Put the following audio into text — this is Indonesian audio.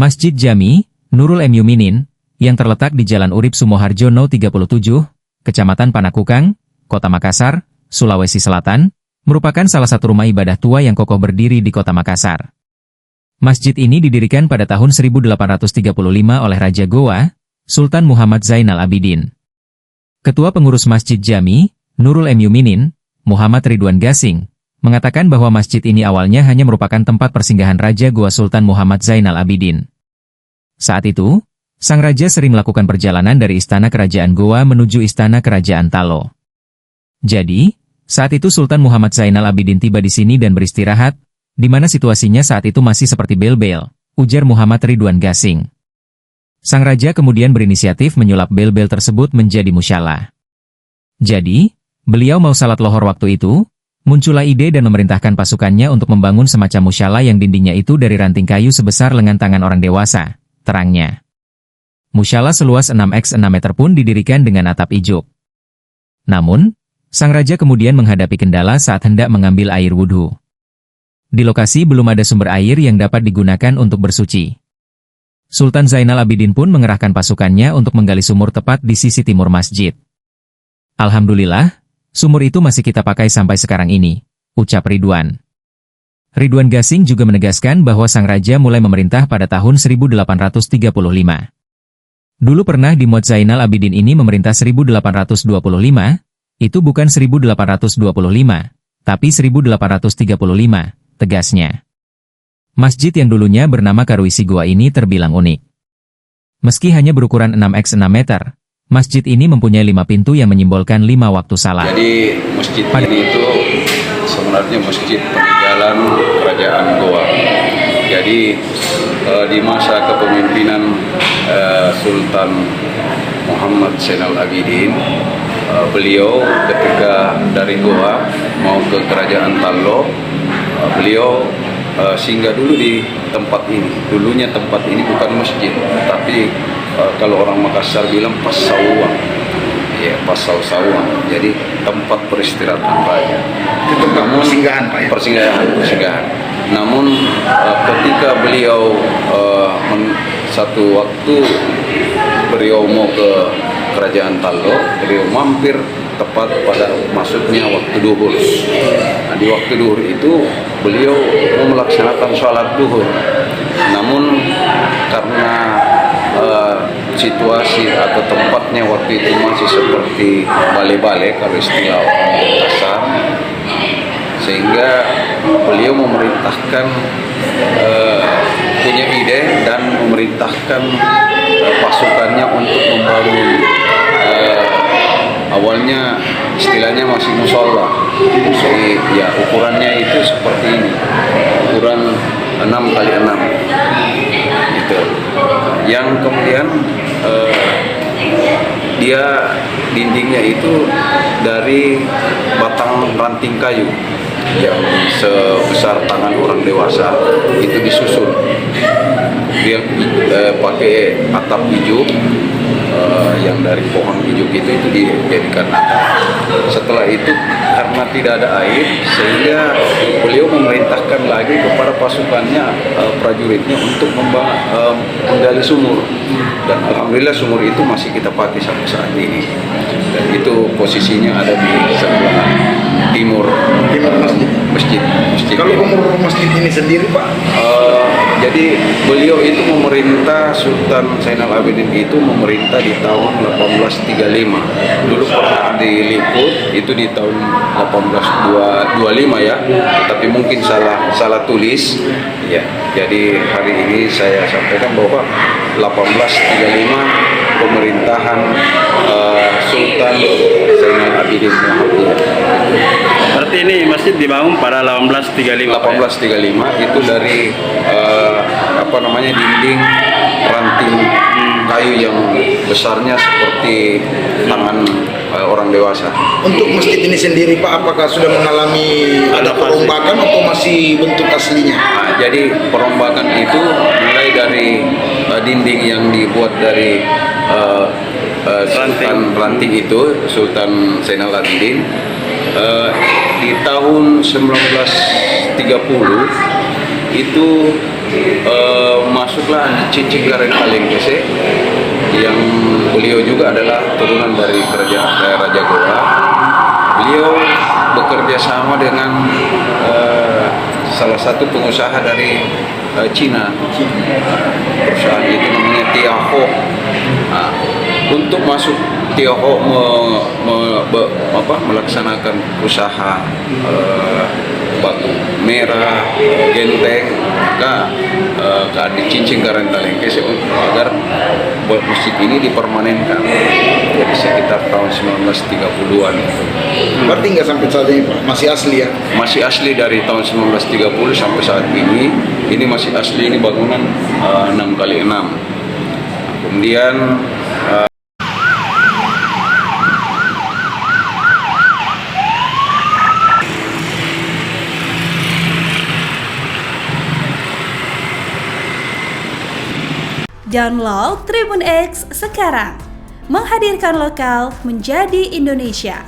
Masjid Jami Nurul Muminin, yang terletak di Jalan Urip Sumoharjo No. 37, Kecamatan Panakukang, Kota Makassar, Sulawesi Selatan, merupakan salah satu rumah ibadah tua yang kokoh berdiri di Kota Makassar. Masjid ini didirikan pada tahun 1835 oleh Raja Goa, Sultan Muhammad Zainal Abidin. Ketua Pengurus Masjid Jami Nurul Muminin, Muhammad Ridwan Gasing, mengatakan bahwa masjid ini awalnya hanya merupakan tempat persinggahan Raja Goa Sultan Muhammad Zainal Abidin. Saat itu, sang raja sering melakukan perjalanan dari Istana Kerajaan Goa menuju Istana Kerajaan Talo. Jadi, saat itu Sultan Muhammad Zainal Abidin tiba di sini dan beristirahat, di mana situasinya saat itu masih seperti bel-bel, ujar Muhammad Ridwan Gasing. Sang raja kemudian berinisiatif menyulap bel-bel tersebut menjadi musyalah. Jadi, beliau mau salat lohor waktu itu, muncullah ide dan memerintahkan pasukannya untuk membangun semacam musyalah yang dindingnya itu dari ranting kayu sebesar lengan tangan orang dewasa, terangnya. Musyalah seluas 6x6 meter pun didirikan dengan atap ijuk. Namun, sang raja kemudian menghadapi kendala saat hendak mengambil air wudhu. Di lokasi belum ada sumber air yang dapat digunakan untuk bersuci. Sultan Zainal Abidin pun mengerahkan pasukannya untuk menggali sumur tepat di sisi timur masjid. Alhamdulillah, sumur itu masih kita pakai sampai sekarang ini, ucap Ridwan. Ridwan Gasing juga menegaskan bahwa sang raja mulai memerintah pada tahun 1835. Dulu pernah dimuat Zainal Abidin ini memerintah 1825, itu bukan 1825, tapi 1835, tegasnya. Masjid yang dulunya bernama Karuisi Goa ini terbilang unik. Meski hanya berukuran 6x6 meter, masjid ini mempunyai 5 pintu yang menyimbolkan 5 waktu salat. Jadi masjid ini itu sebenarnya masjid peninggalan Kerajaan Goa. Jadi di masa kepemimpinan Sultan Muhammad Zainal Abidin, beliau ketika dari Goa mau ke Kerajaan Talo, beliau singgah dulu di tempat ini. Dulunya tempat ini bukan masjid, tapi kalau orang Makassar bilang pasauan. Ya, pasau-sauan. Jadi tempat peristirahatan raja. Itu tempat persinggahan, Pak ya? Persinggahan. Namun ketika beliau satu waktu beliau mau ke Kerajaan Talo, beliau mampir tepat pada masuknya waktu duhur. Nah, di waktu duhur itu beliau mau melaksanakan sholat duhur. Namun karena situasi atau tempatnya waktu itu masih seperti bale-bale kalau istilah orang Makassar, sehingga beliau memerintahkan punya ide dan memerintahkan pasukannya untuk membangun awalnya istilahnya masih musola. Jadi ya ukurannya itu seperti ini, ukuran 6x6 gitu. Yang kemudian dia dindingnya itu dari batang ranting kayu yang sebesar tangan orang dewasa, itu disusun. Dia pakai atap ijuk yang dari pohon ijuk itu dijadikan atap. Setelah itu karena tidak ada air, sehingga beliau memerintahkan lagi kepada pasukannya, prajuritnya untuk menggali sumur. Dan alhamdulillah sumur itu masih kita pakai sampai saat ini. Dan itu posisinya ada di sebelah timur masjid. Kalau umur masjid ini sendiri, Pak? Jadi beliau itu memerintah, Sultan Zainal Abidin itu memerintah di tahun 1835. Dulu pernah diliput itu di tahun 1825 ya, tapi mungkin salah tulis. Ya, jadi hari ini saya sampaikan bahwa 1835 pemerintahan Sultan Zainal Abidin Muhammad. Berarti ini masjid dibangun pada 1835. 1835 itu dari dinding ranting kayu yang besarnya seperti tangan orang dewasa. Untuk masjid ini sendiri, Pak, apakah sudah mengalami ada perombakan atau masih bentuk aslinya? Nah, jadi perombakan itu mulai dari dinding yang dibuat dari ranting itu Sultan Zainal Abidin. Di tahun 1930 itu masuklah Cicing Gareng Kalengkese yang beliau juga adalah turunan dari kerajaan Raja Goa. Beliau bekerja sama dengan salah satu pengusaha dari Cina. Perusahaan itu namanya Tiaho. Nah, untuk masuk Tiaho melaksanakan usaha batu merah, genteng, maka di Cicing Gareng Kalengkese agar buat masjid ini dipermanenkan. Jadi sekitar tahun 1930-an itu. Berarti nggak sampai saat ini Pak, masih asli ya? Masih asli dari tahun 1930 sampai saat ini. Ini masih asli, ini bangunan 6x6. Kemudian download Tribun X sekarang, menghadirkan lokal menjadi Indonesia.